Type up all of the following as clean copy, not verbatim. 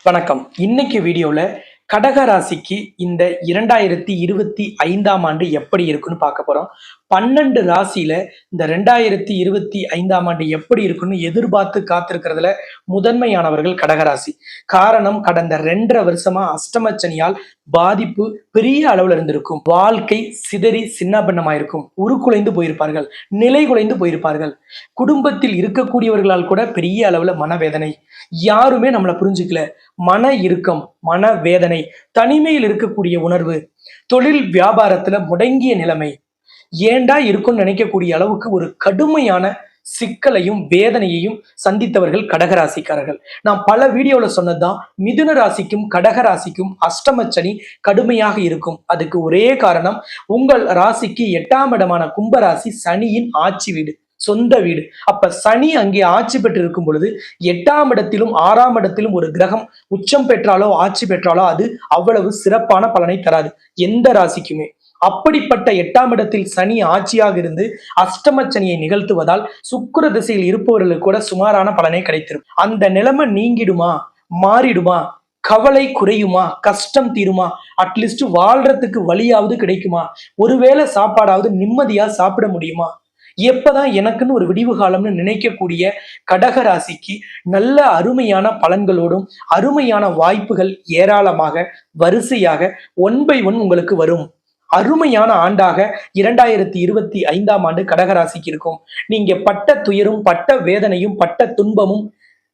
வணக்கம். இன்னைக்கு வீடியோல கடக ராசிக்கு இந்த 2025ஆம் ஆண்டு எப்படி இருக்குன்னு பார்க்க போறோம். 12 ராசியில இந்த 2025ஆம் ஆண்டு எப்படி இருக்குன்னு எதிர்பார்த்து காத்திருக்கிறதுல முதன்மையானவர்கள் கடகராசி. காரணம் கடந்த 2.5 வருஷமா அஷ்டமச்சனியால் பாதிப்பு பெரிய அளவுல இருந்திருக்கும். வாழ்க்கை சிதறி சின்னாபின்னமாயிருக்கும். உருக்குலைந்து போயிருப்பார்கள், நிலை குலைந்து போயிருப்பார்கள். குடும்பத்தில் இருக்கக்கூடியவர்களால் கூட பெரிய அளவுல மனவேதனை. யாருமே நம்மளை புரிஞ்சுக்கல. மன இறுக்கம், மன வேதனை, தனிமையில் இருக்கக்கூடிய உணர்வு, தொழில் வியாபாரத்துல முடங்கிய நிலைமை, ஏண்டா இருக்கும்னு நினைக்கக்கூடிய அளவுக்கு ஒரு கடுமையான சிக்கலையும் வேதனையையும் சந்தித்தவர்கள் கடகராசிக்காரர்கள். நான் பல வீடியோல சொன்னதுதான், மிதுன ராசிக்கும் கடகராசிக்கும் அஷ்டமச்சனி கடுமையாக இருக்கும். அதுக்கு ஒரே காரணம், உங்கள் ராசிக்கு 8ஆம் இடமான கும்பராசி சனியின் ஆட்சி வீடு, சொந்த வீடு. அப்ப சனி அங்கே ஆட்சி பெற்று இருக்கும் பொழுது 8ஆம் இடத்திலும் 6ஆம் இடத்திலும் ஒரு கிரகம் உச்சம் பெற்றாலோ ஆட்சி பெற்றாலோ அது அவ்வளவு சிறப்பான பலனை தராது எந்த ராசிக்குமே. அப்படிப்பட்ட 8ஆம் இடத்தில் சனி ஆட்சியாக இருந்து அஷ்டம சனியை நிகழ்த்துவதால் சுக்கிர திசையில் இருப்பவர்களுக்கு கூட சுமாரான பலனை கிடைத்திரும். அந்த நிலைமை நீங்கிடுமா, மாறிடுமா, கவலை குறையுமா, கஷ்டம் தீருமா, அட்லீஸ்ட் வாழ்றதுக்கு வழியாவது கிடைக்குமா, ஒருவேளை சாப்பாடாவது நிம்மதியா சாப்பிட முடியுமா, எப்பதான் எனக்குன்னு ஒரு விடிவு காலம்னு நினைக்கக்கூடிய கடகராசிக்கு நல்ல அருமையான பலன்களோடும் அருமையான வாய்ப்புகள் ஏராளமாக வரிசையாக 1 by 1 உங்களுக்கு வரும். அருமையான ஆண்டாக 2025ஆம் ஆண்டு கடகராசிக்கு இருக்கும். நீங்க பட்ட துயரும் பட்ட வேதனையும் பட்ட துன்பமும்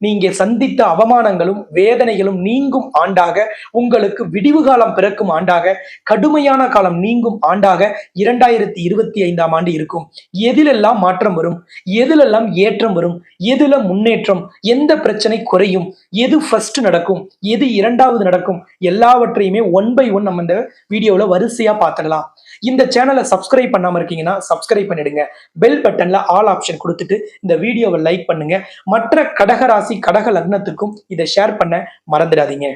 நீங்க சந்தித்த அவமானங்களும் வேதனைகளும் நீங்கும் ஆண்டாக, உங்களுக்கு விடிவு காலம் பிறக்கும் ஆண்டாக, கடுமையான காலம் நீங்கும் ஆண்டாக 2025ஆம் ஆண்டு இருக்கும். எதிலெல்லாம் மாற்றம் வரும், எதிலெல்லாம் ஏற்றம் வரும், எதுல முன்னேற்றம், எந்த பிரச்சனை குறையும், எது ஃபர்ஸ்ட் நடக்கும், எது இரண்டாவது நடக்கும், எல்லாவற்றையுமே 1 by 1 நம்ம இந்த வீடியோல வரிசையா பார்த்துடலாம். இந்த சேனலை சப்ஸ்கிரைப் பண்ணாம இருக்கீங்கன்னா சப்ஸ்கிரைப் பண்ணிடுங்க. பெல் பட்டன்ல ஆல் ஆப்ஷன் கொடுத்துட்டு இந்த வீடியோவை லைக் பண்ணுங்க. மற்ற கடகராசி கடக லக்னத்துக்கும் இதை ஷேர் பண்ண மறந்துடாதீங்க.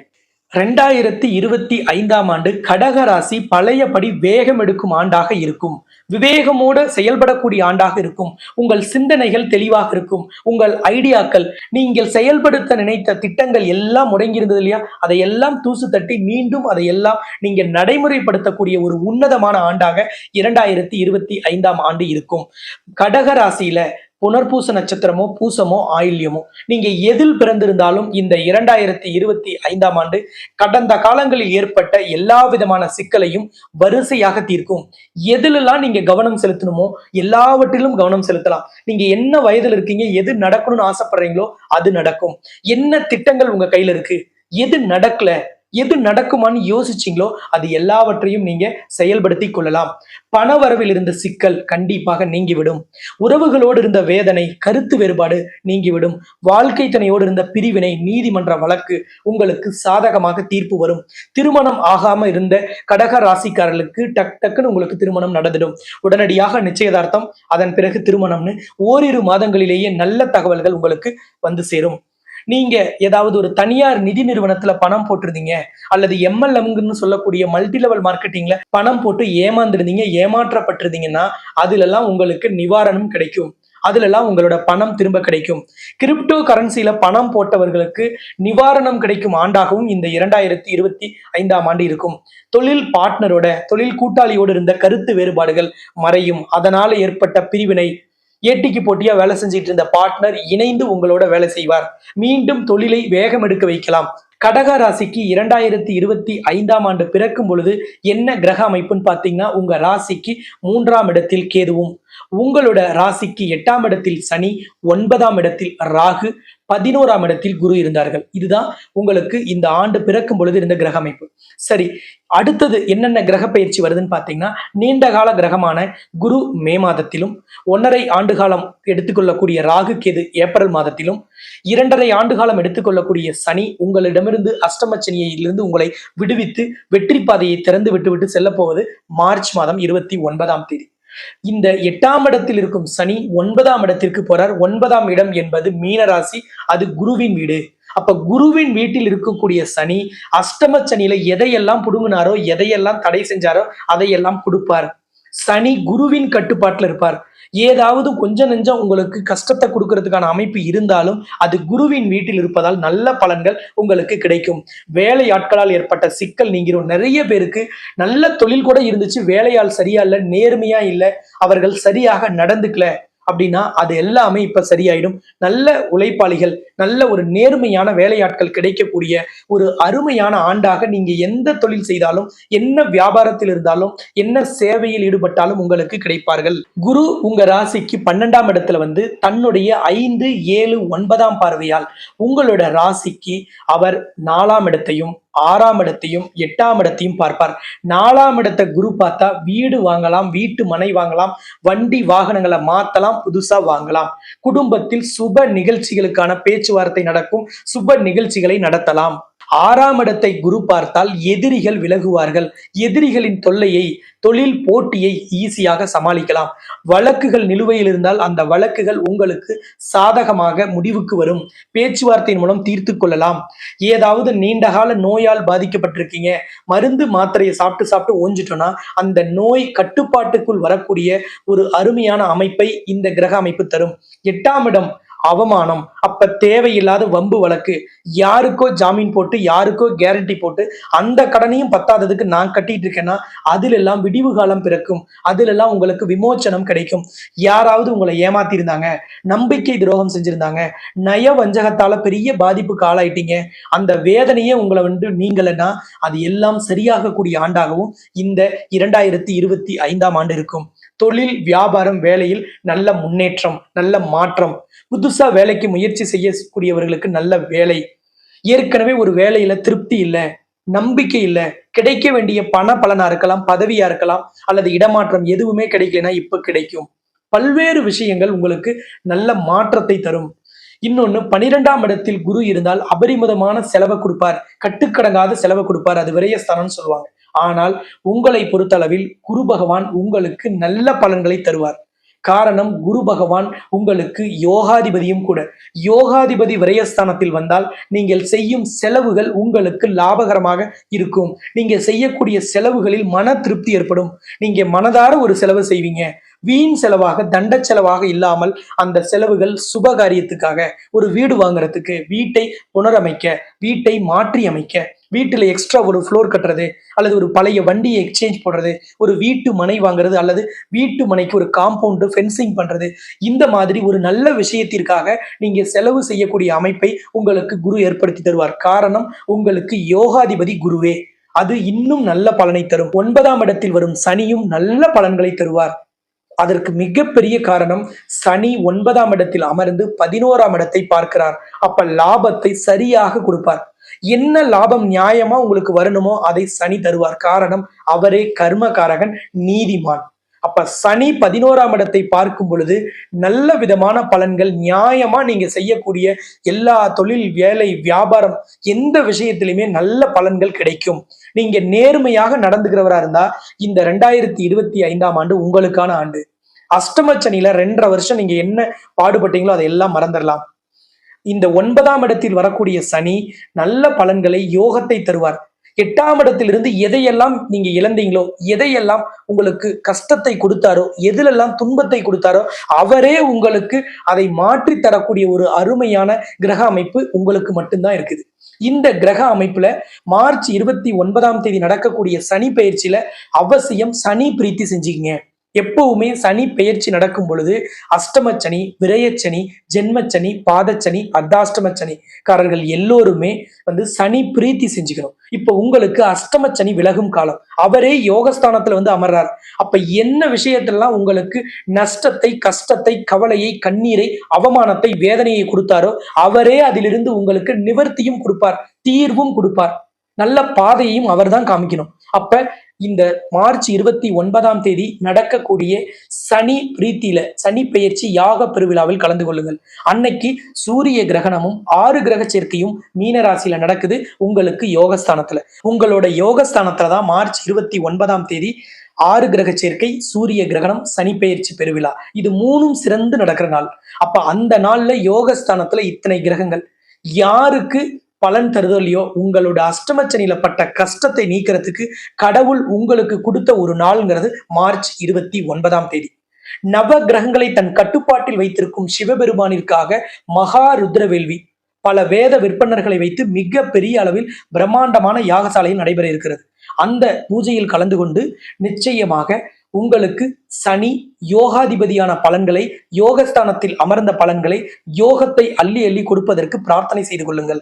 2025ஆம் ஆண்டு கடகராசி பழையபடி வேகம் எடுக்கும் ஆண்டாக இருக்கும். விவேகமோடு செயல்படக்கூடிய ஆண்டாக இருக்கும். உங்கள் சிந்தனைகள் தெளிவாக இருக்கும். உங்கள் ஐடியாக்கள், நீங்கள் செயல்படுத்த நினைத்த திட்டங்கள் எல்லாம் முடங்கியிருந்தது இல்லையா, அதையெல்லாம் தூசு தட்டி மீண்டும் அதையெல்லாம் நீங்க நடைமுறைப்படுத்தக்கூடிய ஒரு உன்னதமான ஆண்டாக 2025ஆம் ஆண்டு இருக்கும். கடகராசியில புனர்பூச நட்சத்திரமோ பூசமோ ஆயில்யமோ நீங்க எதில் பிறந்திருந்தாலும் இந்த 2025ஆம் ஆண்டு கடந்த காலங்களில் ஏற்பட்ட எல்லா விதமான சிக்கலையும் வரிசையாக தீர்க்கும். எதிலெல்லாம் நீங்க கவனம் செலுத்தணுமோ எல்லாவற்றிலும் கவனம் செலுத்தலாம். நீங்க என்ன வயதில் இருக்கீங்க, எது நடக்கணும்னு ஆசைப்படுறீங்களோ அது நடக்கும். என்ன திட்டங்கள் உங்க கையில இருக்கு, எது நடக்கல, எது நடக்குமான்னு யோசிச்சீங்களோ அது எல்லாவற்றையும் நீங்க செயல்படுத்தி கொள்ளலாம். பணவரவில் இருந்த சிக்கல் கண்டிப்பாக நீங்கிவிடும். உறவுகளோடு இருந்த வேதனை, கருத்து வேறுபாடு நீங்கிவிடும். வாழ்க்கை துணையோடு இருந்த பிரிவினை, நீதிமன்ற வழக்கு உங்களுக்கு சாதகமாக தீர்ப்பு வரும். திருமணம் ஆகாம இருந்த கடக ராசிக்காரர்களுக்கு டக்குன்னு உங்களுக்கு திருமணம் நடந்துடும். உடனடியாக நிச்சயதார்த்தம், அதன் பிறகு திருமணம்னு ஓரிரு மாதங்களிலேயே நல்ல தகவல்கள் உங்களுக்கு வந்து சேரும். நீங்க ஏதாவது ஒரு தனியார் நிதி நிறுவனத்துல பணம் போட்டிருந்தீங்க, அல்லது MLMன்னு சொல்லக்கூடிய மல்டி லெவல் மார்க்கெட்டிங்ல பணம் போட்டு ஏமாந்துருந்தீங்க, ஏமாற்றப்பட்டிருந்தீங்கன்னா அதுல எல்லாம் உங்களுக்கு நிவாரணம் கிடைக்கும். அதுல எல்லாம் உங்களோட பணம் திரும்ப கிடைக்கும். கிரிப்டோ கரன்சில பணம் போட்டவர்களுக்கு நிவாரணம் கிடைக்கும் ஆண்டாகவும் இந்த 2025ஆம் ஆண்டு இருக்கும். தொழில் பார்ட்னரோட, தொழில் கூட்டாளியோடு இருந்த கருத்து வேறுபாடுகள் மறையும். அதனால ஏற்பட்ட பிரிவினை, ஏட்டிக்கு போட்டியா வேலை செஞ்சிட்டு இருந்த பார்ட்னர் இணைந்து உங்களோட வேலை செய்வார். மீண்டும் தொழிலை வேகம் எடுக்க வைக்கலாம். கடக ராசிக்கு 2025ஆம் ஆண்டு பிறக்கும் பொழுது என்ன கிரக அமைப்புன்னு பாத்தீங்கன்னா, உங்க ராசிக்கு 3ஆம் இடத்தில் கேதுவும், உங்களோட ராசிக்கு 8ஆம் இடத்தில் சனி, 9ஆம் இடத்தில் ராகு, 11ஆம் இடத்தில் குரு இருந்தார்கள். இதுதான் உங்களுக்கு இந்த ஆண்டு பிறக்கும் பொழுது இருந்த கிரக அமைப்பு. சரி, அடுத்தது என்னென்ன கிரக பயிற்சி வருதுன்னு பாத்தீங்கன்னா, நீண்ட கால கிரகமான குரு மே மாதத்திலும், 1.5 ஆண்டு காலம் எடுத்துக்கொள்ளக்கூடிய ராகு கேது ஏப்ரல் மாதத்திலும், 2.5 ஆண்டு காலம் எடுத்துக்கொள்ளக்கூடிய சனி உங்களிடமிருந்து அஷ்டமச்சனியிலிருந்து உங்களை விடுவித்து வெற்றி பாதையை திறந்து விட்டு செல்ல போவது மார்ச் மாதம் 29ஆம் தேதி. இந்த 8ஆம் இடத்தில் இருக்கும் சனி 9ஆம் இடத்திற்கு போறார். 9ஆம் இடம் என்பது மீனராசி, அது குருவின் வீடு. அப்ப குருவின் வீட்டில் இருக்கக்கூடிய சனி அஷ்டம சனியில எதையெல்லாம் புடுங்கினாரோ, எதையெல்லாம் தடை செஞ்சாரோ அதையெல்லாம் கொடுப்பார். சனி குருவின் கட்டுப்பாட்டுல இருப்பார். ஏதாவது கொஞ்சம் நெஞ்சம் உங்களுக்கு கஷ்டத்தை கொடுக்கறதுக்கான அமைப்பு இருந்தாலும் அது குருவின் வீட்டில் இருப்பதால் நல்ல பலன்கள் உங்களுக்கு கிடைக்கும். வேலையாட்களால் ஏற்பட்ட சிக்கல் நீங்கிரும். நிறைய பேருக்கு நல்ல தொழில் கூட இருந்துச்சு, வேலையாள் சரியா இல்ல, நேர்மையா இல்ல, அவர்கள் சரியாக நடந்துக்கல அப்படின்னா அது எல்லாமே இப்ப சரியாயிடும். நல்ல உழைப்பாளிகள், நல்ல ஒரு நேர்மையான வேலையாட்கள் கிடைக்கக்கூடிய ஒரு அருமையான ஆண்டாக நீங்க எந்த தொழில் செய்தாலும், என்ன வியாபாரத்தில் இருந்தாலும், என்ன சேவையில் ஈடுபட்டாலும் உங்களுக்கு கிடைப்பார்கள். குரு உங்க ராசிக்கு 12ஆம் இடத்துல வந்து தன்னுடைய 5, 7, 9ஆம் பார்வையால் உங்களோட ராசிக்கு அவர் 4ஆம் இடத்தையும் 6ஆம் இடத்தையும் 8ஆம் இடத்தையும் பார்ப்பார். 4ஆம் இடத்தை குரு பார்த்தா வீடு வாங்கலாம், வீட்டு மனை வாங்கலாம், வண்டி வாகனங்களை மாத்தலாம், புதுசா வாங்கலாம். குடும்பத்தில் சுப நிகழ்ச்சிகளுக்கான பேச்சுவார்த்தை நடக்கும், சுப நிகழ்ச்சிகளை நடத்தலாம். 6ஆம் இடத்தை குரு பார்த்தால் எதிரிகள் விலகுவார்கள். எதிரிகளின் தொல்லையை, தொழில் போட்டியை ஈஸியாக சமாளிக்கலாம். வழக்குகள் நிலுவையில் இருந்தால் அந்த வழக்குகள் உங்களுக்கு சாதகமாக முடிவுக்கு வரும். பேச்சுவார்த்தையின் மூலம் தீர்த்து கொள்ளலாம். ஏதாவது நீண்டகால நோயால் பாதிக்கப்பட்டிருக்கீங்க, மருந்து மாத்திரையை சாப்பிட்டு சாப்பிட்டு ஓஞ்சிட்டோம்னா அந்த நோய் கட்டுப்பாட்டுக்குள் வரக்கூடிய ஒரு அருமையான அமைப்பை இந்த கிரக அமைப்பு தரும். 8ஆம் இடம் அவமானம். அப்ப தேவையில்லாத வம்பு வழக்கு, யாருக்கோ ஜாமீன் போட்டு யாருக்கோ கேரண்டி போட்டு அந்த கடனையும் பத்தாததுக்கு நான் கட்டிட்டு இருக்கேன்னா அதுல எல்லாம் விடிவு காலம் பிறக்கும். அதுல எல்லாம் உங்களுக்கு விமோச்சனம் கிடைக்கும். யாராவது உங்களை ஏமாத்தி இருந்தாங்க, நம்பிக்கை துரோகம் செஞ்சிருந்தாங்க, நய வஞ்சகத்தால பெரிய பாதிப்புக்கு ஆளாயிட்டீங்க, அந்த வேதனையே உங்களை வந்து நீங்களன்னா அது எல்லாம் சரியாகக்கூடிய ஆண்டாகவும் இந்த 2025ஆம் ஆண்டு இருக்கும். தொழில், வியாபாரம், வேலையில் நல்ல முன்னேற்றம், நல்ல மாற்றம். புதுசா வேலைக்கு முயற்சி செய்யக்கூடியவர்களுக்கு நல்ல வேலை. ஏற்கனவே ஒரு வேலையில திருப்தி இல்லை, நம்பிக்கை இல்லை, கிடைக்க வேண்டிய பண பலனா இருக்கலாம், பதவியா இருக்கலாம், அல்லது இடமாற்றம் எதுவுமே கிடைக்கலனா இப்ப கிடைக்கும். பல்வேறு விஷயங்கள் உங்களுக்கு நல்ல மாற்றத்தை தரும். இன்னொன்னு, 12ஆம் இடத்தில் குரு இருந்தால் அபரிமிதமான செலவை கொடுப்பார், கட்டுக்கடங்காத செலவை கொடுப்பார். அது விரயஸ்தானம்னு சொல்லுவாங்க. ஆனால் உங்களை பொறுத்தளவில் குரு பகவான் உங்களுக்கு நல்ல பலன்களை தருவார். காரணம், குரு பகவான் உங்களுக்கு யோகாதிபதியும் கூட. யோகாதிபதி விரயஸ்தானத்தில் வந்தால் நீங்கள் செய்யும் செலவுகள் உங்களுக்கு லாபகரமாக இருக்கும். நீங்க செய்யக்கூடிய செலவுகளில் மன திருப்தி ஏற்படும். நீங்க மனதார ஒரு செலவு செய்வீங்க. வீண் செலவாக, தண்ட செலவாக இல்லாமல் அந்த செலவுகள் சுபகாரியத்துக்காக, ஒரு வீடு வாங்குறதுக்கு, வீட்டை புனரமைக்க, வீட்டை மாற்றி அமைக்க, வீட்டுல எக்ஸ்ட்ரா ஒரு ஃப்ளோர் கட்டுறது, அல்லது ஒரு பழைய வண்டியை எக்ஸ்சேஞ்ச் போடுறது, ஒரு வீட்டு மனை வாங்குறது, அல்லது வீட்டு மனைக்கு ஒரு காம்பவுண்டு ஃபென்சிங் பண்றது, இந்த மாதிரி ஒரு நல்ல விஷயத்திற்காக நீங்க செலவு செய்யக்கூடிய அமைப்பை உங்களுக்கு குரு ஏற்படுத்தி தருவார். காரணம், உங்களுக்கு யோகாதிபதி குருவே. அது இன்னும் நல்ல பலனை தரும். 9ஆம் இடத்தில் வரும் சனியும் நல்ல பலன்களை தருவார். அதற்கு மிகப்பெரிய காரணம், சனி 9ஆம் இடத்தில் அமர்ந்து 11ஆம் இடத்தை பார்க்கிறார். அப்ப லாபத்தை சரியாக கொடுப்பார். என்ன லாபம் நியாயமா உங்களுக்கு வரணுமோ அதை சனி தருவார். காரணம், அவரே கர்மகாரகன், நீதிமான். அப்ப சனி 11ஆம் இடத்தை பார்க்கும் பொழுது நல்ல விதமான பலன்கள், நியாயமா நீங்க செய்யக்கூடிய எல்லா தொழில், வேலை, வியாபாரம், எந்த விஷயத்திலுமே நல்ல பலன்கள் கிடைக்கும். நீங்க நேர்மையாக நடந்துக்கிறவரா இருந்தா இந்த 2025ஆம் ஆண்டு உங்களுக்கான ஆண்டு. அஷ்டமச்சனியில 2.5 வருஷம் நீங்க என்ன பாடுபட்டீங்களோ அதையெல்லாம் மறந்துடலாம். இந்த 9ஆம் இடத்தில் வரக்கூடிய சனி நல்ல பலன்களை, யோகத்தை தருவார். 8ஆம் இடத்திலிருந்து எதையெல்லாம் நீங்க இழந்தீங்களோ, எதையெல்லாம் உங்களுக்கு கஷ்டத்தை கொடுத்தாரோ, எதிலெல்லாம் துன்பத்தை கொடுத்தாரோ அவரே உங்களுக்கு அதை மாற்றி தரக்கூடிய ஒரு அருமையான கிரக அமைப்பு உங்களுக்கு மட்டும்தான் இருக்குது. இந்த கிரக அமைப்புல மார்ச் 29ஆம் தேதி நடக்கக்கூடிய சனி பெயர்ச்சியில அவசியம் சனி பிரீத்தி செஞ்சுக்கிங்க. எப்பவுமே சனி பெயர்ச்சி நடக்கும் பொழுது அஷ்டமச்சனி, விரயச்சனி, ஜென்மச்சனி, பாதச்சனி, அர்த்தாஷ்டமச்சனிக்காரர்கள் எல்லோருமே வந்து சனி பிரீத்தி செஞ்சுக்கணும். இப்ப உங்களுக்கு அஷ்டமச்சனி விலகும் காலம். அவரே யோகஸ்தானத்துல வந்து அமர்றார். அப்ப என்ன விஷயத்திலாம் உங்களுக்கு நஷ்டத்தை, கஷ்டத்தை, கவலையை, கண்ணீரை, அவமானத்தை, வேதனையை கொடுத்தாரோ அவரே அதிலிருந்து உங்களுக்கு நிவர்த்தியும் கொடுப்பார், தீர்வும் கொடுப்பார். நல்ல பாதையையும் அவர் தான் காமிக்கணும். அப்ப இந்த மார்ச் 29ஆம் தேதி நடக்கக்கூடிய சனி பிரீத்தியில, சனி பெயர்ச்சி யாக பெருவிழாவில் கலந்து கொள்ளுங்கள். அன்னைக்கு சூரிய கிரகணமும் 6 கிரக சேர்க்கையும் மீன ராசியில நடக்குது உங்களுக்கு யோகஸ்தானத்துல. உங்களோட யோகஸ்தானத்துல தான் மார்ச் 29ஆம் தேதி 6 கிரக சேர்க்கை, சூரிய கிரகணம், சனி பெயர்ச்சி பெருவிழா, இது 3ம் சிறந்து நடக்கிற நாள். அப்ப அந்த நாள்ல யோகஸ்தானத்துல இத்தனை கிரகங்கள் யாருக்கு பலன் தருதோ இல்லையோ, உங்களோட அஷ்டமச்சனியில பட்ட கஷ்டத்தை நீக்கிறதுக்கு கடவுள் உங்களுக்கு கொடுத்த ஒரு நாள்ங்கிறது மார்ச் 29ஆம் தேதி. நவ கிரகங்களை தன் கட்டுப்பாட்டில் வைத்திருக்கும் சிவபெருமானிற்காக மகா ருத்ரவேள்வி பல வேத விற்பனர்களை வைத்து மிக பெரிய அளவில் பிரம்மாண்டமான யாகசாலையில் நடைபெற இருக்கிறது. அந்த பூஜையில் கலந்து கொண்டு நிச்சயமாக உங்களுக்கு சனி யோகாதிபதியான பலன்களை, யோகஸ்தானத்தில் அமர்ந்த பலன்களை, யோகத்தை அள்ளி அள்ளி கொடுப்பதற்கு பிரார்த்தனை செய்து கொள்ளுங்கள்.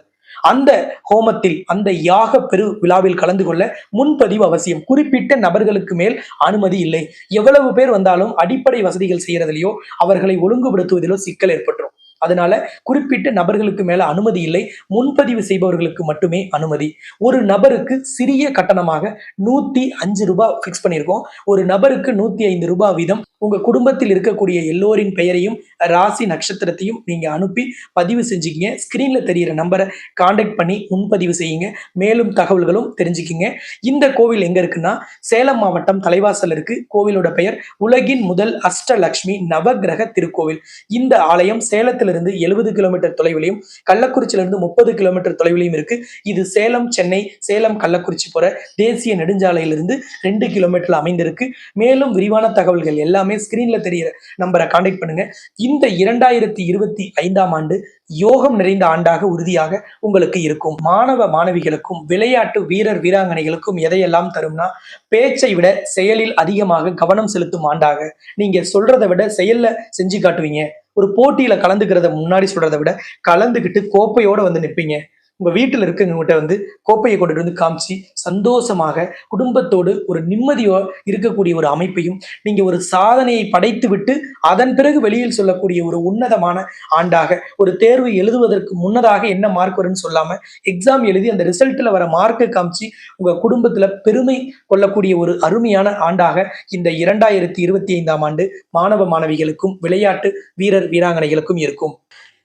அந்த ஹோமத்தில், அந்த யாக பெரு விழாவில் கலந்து கொள்ள முன்பதிவு அவசியம். குறிப்பிட்ட நபர்களுக்கு மேல் அனுமதி இல்லை. எவ்வளவு பேர் வந்தாலும் அடிப்படை வசதிகள் செய்யறதிலையோ அவர்களை ஒழுங்குபடுத்துவதிலோ சிக்கல் ஏற்பட்டுரும். அதனால குறிப்பிட்ட நபர்களுக்கு மேல அனுமதி இல்லை. முன்பதிவு செய்பவர்களுக்கு மட்டுமே அனுமதி. ஒரு நபருக்கு சிறிய கட்டணமாக 105 ரூபாய் பிக்ஸ் பண்ணியிருக்கோம். ஒரு நபருக்கு 105 ரூபாய் வீதம் உங்க குடும்பத்தில் இருக்கக்கூடிய எல்லோரின் பெயரையும் ராசி நட்சத்திரத்தையும் நீங்க அனுப்பி பதிவு செஞ்சுக்கிங்க. ஸ்கிரீன்ல தெரியிற நம்பரை கான்டாக்ட் பண்ணி முன்பதிவு செய்யுங்க. மேலும் தகவல்களும் தெரிஞ்சுக்கிங்க. இந்த கோவில் எங்க இருக்குன்னா சேலம் மாவட்டம் தலைவாசல் இருக்கு. கோவிலோட பெயர் உலகின் முதல் அஷ்டலட்சுமி நவகிரக திருக்கோவில். இந்த ஆலயம் சேலத்திலிருந்து 70 கிலோமீட்டர் தொலைவிலையும் கள்ளக்குறிச்சியிலிருந்து 30 கிலோமீட்டர் தொலைவிலையும் இருக்கு. இது சேலம் சென்னை, சேலம் கள்ளக்குறிச்சி போற தேசிய நெடுஞ்சாலையிலிருந்து 2 கிலோமீட்டர்ல அமைந்திருக்கு. மேலும் விரிவான தகவல்கள் எல்லாமே ஸ்கிரீன்ல தெரியிற நம்பரை கான்டாக்ட் பண்ணுங்க. இந்த 2025ஆம் ஆண்டு யோகம் நிறைந்த ஆண்டாக உறுதியாக உங்களுக்கு இருக்கும். மாணவ மாணவிகளுக்கும் விளையாட்டு வீரர் வீராங்கனைகளுக்கும் எதையெல்லாம் தரும்னா, பேச்சை விட செயலில் அதிகமாக கவனம் செலுத்தும் ஆண்டாக. நீங்க சொல்றதை விட செயல்ல செஞ்சு காட்டுவீங்க. ஒரு போட்டியில கலந்துக்கிறத முன்னாடி சொல்றதை விட கலந்துக்கிட்டு கோப்பையோட வந்து நிற்பீங்க. உங்க வீட்டுல இருக்கவங்ககிட்ட வந்து கோப்பையை கொண்டுட்டு வந்து காமிச்சு சந்தோஷமாக குடும்பத்தோடு ஒரு நிம்மதியோ இருக்கக்கூடிய ஒரு அமைப்பையும், நீங்க ஒரு சாதனையை படைத்து விட்டு அதன் பிறகு வெளியில் சொல்லக்கூடிய ஒரு உன்னதமான ஆண்டாக, ஒரு தேர்வு எழுதுவதற்கு முன்னதாக என்ன மார்க் வரும்னு சொல்லாம எக்ஸாம் எழுதி அந்த ரிசல்ட்ல வர மார்க்கை காமிச்சு உங்க குடும்பத்துல பெருமை கொள்ளக்கூடிய ஒரு அருமையான ஆண்டாக இந்த 2025ஆம் ஆண்டு மாணவ மாணவிகளுக்கும் விளையாட்டு வீரர் வீராங்கனைகளுக்கும் இருக்கும்.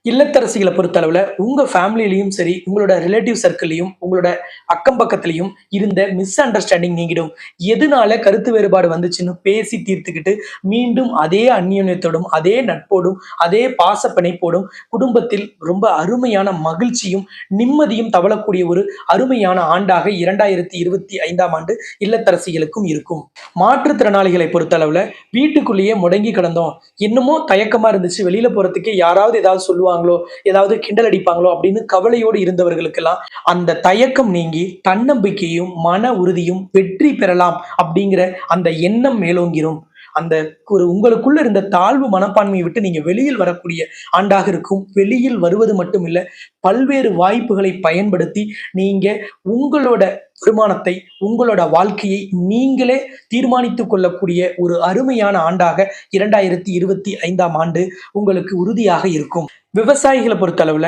இல்லத்தரசிகளை பொறுத்தளவுல உங்க ஃபேமிலியிலையும் சரி, உங்களோட ரிலேட்டிவ் சர்க்கிள்லையும், உங்களோட அக்கம் பக்கத்திலையும் இருந்த மிஸ் அண்டர்ஸ்டாண்டிங் நீங்கிடும். எதனால கருத்து வேறுபாடு வந்துச்சுன்னு பேசி தீர்த்துக்கிட்டு மீண்டும் அதே அந்யோன்யத்தோடும், அதே நட்போடும், அதே பாச பிணைப்போடும் குடும்பத்தில் ரொம்ப அருமையான மகிழ்ச்சியும் நிம்மதியும் தவழக்கூடிய ஒரு அருமையான ஆண்டாக 2025ஆம் ஆண்டு இல்லத்தரசிகளுக்கும் இருக்கும். மாற்றுத்திறனாளிகளை பொறுத்தளவுல வீட்டுக்குள்ளேயே முடங்கி கிடந்தோம், என்னமோ தயக்கமா இருந்துச்சு, வெளியில போறதுக்கே யாராவது ஏதாவது சொல்லுவாங்களோ, ஏதாவது கிண்டல் அடிப்பாங்களோ அப்படின்னு கவலையோடு இருந்தவர்களுக்கெல்லாம் அந்த தயக்கம் நீங்கி தன்னம்பிக்கையும் மன உறுதியும் வெற்றி பெறலாம் அப்படிங்கிற அந்த எண்ணம் மேலோங்கிரும். அந்த ஒரு உங்களுக்குள்ள இருந்த தாழ்வு மனப்பான்மையை விட்டு நீங்க வெளியில் வரக்கூடிய ஆண்டாக இருக்கும். வெளியில் வருவது மட்டும் இல்ல, பல்வேறு வாய்ப்புகளை பயன்படுத்தி நீங்க உங்களோட வருமானத்தை, உங்களோட வாழ்க்கையை நீங்களே தீர்மானித்துக் கொள்ளக்கூடிய ஒரு அருமையான ஆண்டாக 2025ஆம் ஆண்டு உங்களுக்கு உறுதியாக இருக்கும். விவசாயிகளை பொறுத்தளவுல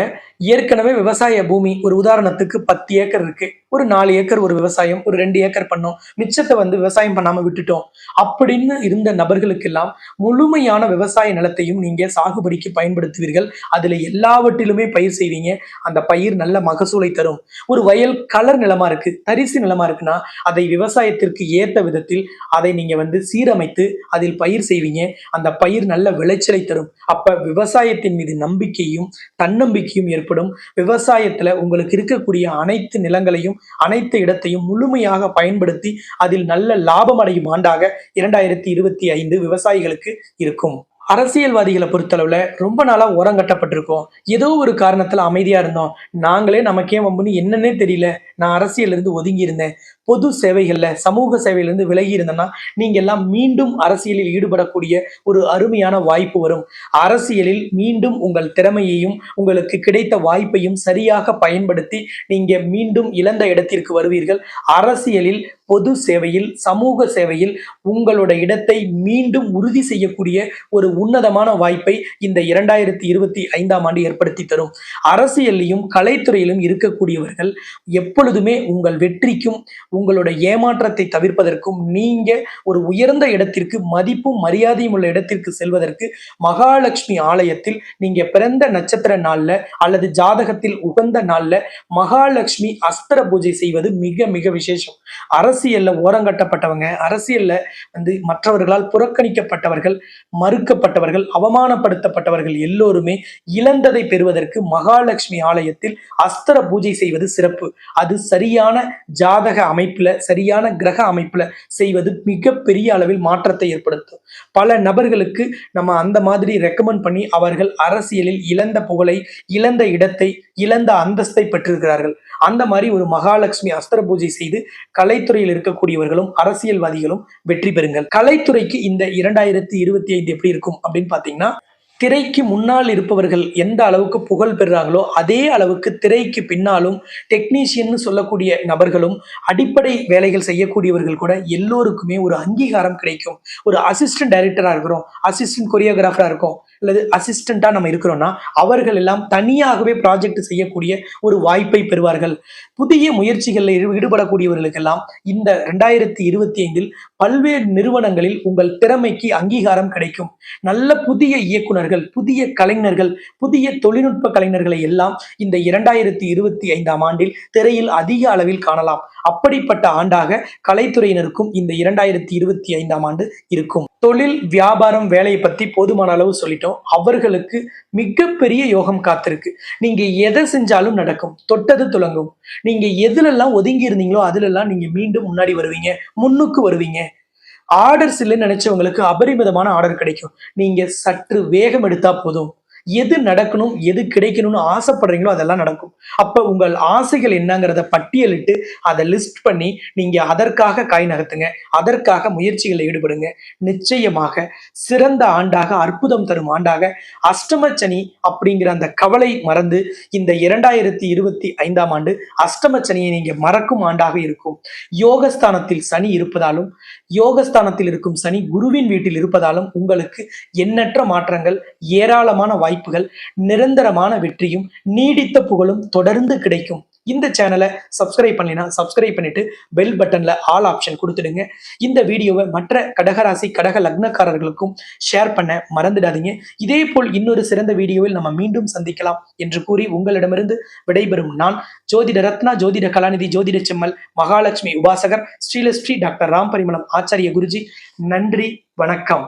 ஏற்கனவே விவசாய பூமி, ஒரு உதாரணத்துக்கு 10 ஏக்கர் இருக்கு, ஒரு 4 ஏக்கர் ஒரு விவசாயம், ஒரு 2 ஏக்கர் பண்ணோம், மிச்சத்தை வந்து விவசாயம் பண்ணாம விட்டுட்டோம் அப்படின்னு இருந்த நபர்களுக்கெல்லாம் முழுமையான விவசாய நிலத்தையும் நீங்க சாகுபடிக்கு பயன்படுத்துவீர்கள். அதுல எல்லாவற்றிலுமே பயிர் செய்வீங்க. அந்த பயிர் நல்ல மகசூலை தரும். ஒரு வயல் கலர் நிலமா இருக்கு, தரிசு நிலமா இருக்குன்னா அதை விவசாயத்திற்கு ஏற்ற விதத்தில் அதை நீங்க வந்து சீரமைத்து அதில் பயிர் செய்வீங்க. அந்த பயிர் நல்ல விளைச்சலை தரும். அப்ப விவசாயத்தின் மீது நம்பிக்கையும் தன்னம்பிக்கையும் ஏற்படும். விவசாயத்துல உங்களுக்கு இருக்கக்கூடிய அனைத்து நிலங்களையும் அனைத்து இடத்தையும் முழுமையாக பயன்படுத்தி அதில் நல்ல லாபம் அடையும் ஆண்டாக 2025 விவசாயிகளுக்கு இருக்கும். அரசியல்வாதிகளை பொறுத்தளவுல ரொம்ப நாளா ஓரங்கட்டப்பட்டிருக்கோம். ஏதோ ஒரு காரணத்துல அமைதியா இருந்தோம். நாங்களே நமக்கே வம்புன்னு என்னன்னே தெரியல, நான் அரசியல்ல இருந்து ஒதுங்கி இருந்தேன், பொது சேவைகள்ல சமூக சேவையிலிருந்து விலகி இருந்தேன்னா நீங்க எல்லாம் மீண்டும் அரசியலில் ஈடுபடக்கூடிய ஒரு அருமையான வாய்ப்பு வரும். அரசியலில் மீண்டும் உங்கள் திறமையையும் உங்களுக்கு கிடைத்த வாய்ப்பையும் சரியாக பயன்படுத்தி நீங்க மீண்டும் இழந்த இடத்திற்கு வருவீர்கள். அரசியலில், பொது சேவையில், சமூக சேவையில் உங்களோட இடத்தை மீண்டும் உறுதி செய்யக்கூடிய ஒரு உன்னதமான வாய்ப்பை இந்த 2025ஆம் ஆண்டு ஏற்படுத்தி தரும். அரசியலையும் கலைத்துறையிலும் இருக்கக்கூடியவர்கள் எப்பொழுதுமே உங்கள் வெற்றிக்கும் உங்களோட ஏமாற்றத்தை தவிர்ப்பதற்கும் நீங்க ஒரு உயர்ந்த இடத்திற்கு, மதிப்பும் மரியாதையும் உள்ள இடத்திற்கு செல்வதற்கு மகாலட்சுமி ஆலயத்தில் நீங்க பிறந்த நட்சத்திர நாள்ல அல்லது ஜாதகத்தில் உகந்த நாள்ல மகாலட்சுமி அஸ்திர பூஜை செய்வது மிக மிக விசேஷம். அரசியல்ல ஓரங்கட்டப்பட்டவங்க, அரசியல்ல வந்து மற்றவர்களால் புறக்கணிக்கப்பட்டவர்கள், மறுக்கப்பட்டவர்கள், அவமானப்படுத்தப்பட்டவர்கள் எல்லோருமே இழந்ததை பெறுவதற்கு மகாலட்சுமி ஆலயத்தில் அஸ்திர பூஜை செய்வது சிறப்பு. அது சரியான ஜாதக அமைப்பு அமைப்புல, சரியான கிரக அமைப்புல செய்வது மிகப்பெரிய அளவில் மாற்றத்தை ஏற்படுத்தும். பல நபர்களுக்கு நம்ம அந்த மாதிரி ரெக்கமெண்ட் பண்ணி அவர்கள் அரசியலில் இழந்த புகழை, இழந்த இடத்தை, இழந்த அந்தஸ்தை பெற்றிருக்கிறார்கள். அந்த மாதிரி ஒரு மகாலட்சுமி அஸ்திர பூஜை செய்து கலைத்துறையில் இருக்கக்கூடியவர்களும் அரசியல்வாதிகளும் வெற்றி பெறுங்கள். கலைத்துறைக்கு இந்த 2025 எப்படி இருக்கும் அப்படின்னு பாத்தீங்கன்னா, திரைக்கு முன்னால் இருப்பவர்கள் எந்த அளவுக்கு புகழ் பெறுறாங்களோ அதே அளவுக்கு திரைக்கு பின்னாலும் டெக்னீஷியன் சொல்லக்கூடிய நபர்களும் அடிப்படை வேலைகள் செய்யக்கூடியவர்கள் கூட எல்லோருக்குமே ஒரு அங்கீகாரம் கிடைக்கும். ஒரு அசிஸ்டன்ட் டைரக்டரா இருக்கிறோம், அசிஸ்டன்ட் கொரியோகிராஃபரா இருக்கோம், அல்லது அசிஸ்டண்டா நம்ம இருக்கிறோம்னா அவர்கள் எல்லாம் தனியாகவே ப்ராஜெக்ட் செய்யக்கூடிய ஒரு வாய்ப்பை பெறுவார்கள். புதிய முயற்சிகளில் ஈடுபடக்கூடியவர்களுக்கெல்லாம் இந்த 2025 பல்வேறு நிறுவனங்களில் உங்கள் திறமைக்கு அங்கீகாரம் கிடைக்கும். நல்ல புதிய இயக்குனர்கள், புதிய கலைஞர்கள், புதிய தொழில்நுட்ப கலைஞர்களை எல்லாம் இந்த 2025 ஆண்டில் திரையில் அதிக அளவில் காணலாம். அப்படிப்பட்ட ஆண்டாக கலைத்துறையினருக்கும் இந்த 2025 ஆண்டு இருக்கும். தொழில், வியாபாரம், வேலையை பத்தி போதுமான அளவு சொல்லிட்டோம். அவர்களுக்கு மிகப்பெரிய யோகம் காத்திருக்கு. நீங்க எதை செஞ்சாலும் நடக்கும், தொட்டது துலங்கும். நீங்க எதுலெல்லாம் ஒதுங்கி இருந்தீங்களோ அதுலெல்லாம் நீங்க மீண்டும் முன்னாடி வருவீங்க, முன்னுக்கு வருவீங்க. ஆர்டர்ஸ் இல்லைன்னு நினைச்சவங்களுக்கு அபரிமிதமான ஆர்டர் கிடைக்கும். நீங்க சற்று வேகம் எடுத்தா போதும். எது நடக்கணும், எது கிடைக்கணும்னு ஆசைப்படுறீங்களோ அதெல்லாம் நடக்கும். அப்ப உங்கள் ஆசைகள் என்னங்கிறத பட்டியலிட்டு அதை லிஸ்ட் பண்ணி நீங்க அதற்காக காய் நகர்த்துங்க, அதற்காக முயற்சிகளில் ஈடுபடுங்க. நிச்சயமாக சிறந்த ஆண்டாக, அற்புதம் தரும் ஆண்டாக, அஷ்டம சனி அப்படிங்கிற அந்த கவலை மறந்து இந்த 2025 ஆண்டு அஷ்டம சனியை நீங்க மறக்கும் ஆண்டாக இருக்கும். யோகஸ்தானத்தில் சனி இருப்பதாலும், யோகஸ்தானத்தில் இருக்கும் சனி குருவின் வீட்டில் இருப்பதாலும் உங்களுக்கு எண்ணற்ற மாற்றங்கள், ஏராளமான வாய்ப்புகள், நிரந்தரமான வெற்றியும் நீடித்த புகழும் தொடர்ந்து கிடைக்கும். இந்த சேனலை சப்ஸ்கிரைப் பண்ணலைன்னா சப்ஸ்கிரைப் பண்ணிட்டு பெல் பட்டன்ல ஆல் ஆப்ஷன் கொடுத்துடுங்க. இந்த வீடியோவை மற்ற கடகராசி, கடக லக்னக்காரர்களுக்கும் ஷேர் பண்ண மறந்துடாதீங்க. இதே போல் இன்னொரு சிறந்த வீடியோவில் நம்ம மீண்டும் சந்திக்கலாம் என்று கூறி உங்களிடமிருந்து விடைபெறும் நான் ஜோதிட ரத்னா, ஜோதிட கலாநிதி, ஜோதிட செம்மல், மகாலட்சுமி உபாசகர், ஸ்ரீலஸ்ரீ டாக்டர் ராம் பரிமளம் ஆச்சாரிய குருஜி. நன்றி, வணக்கம்.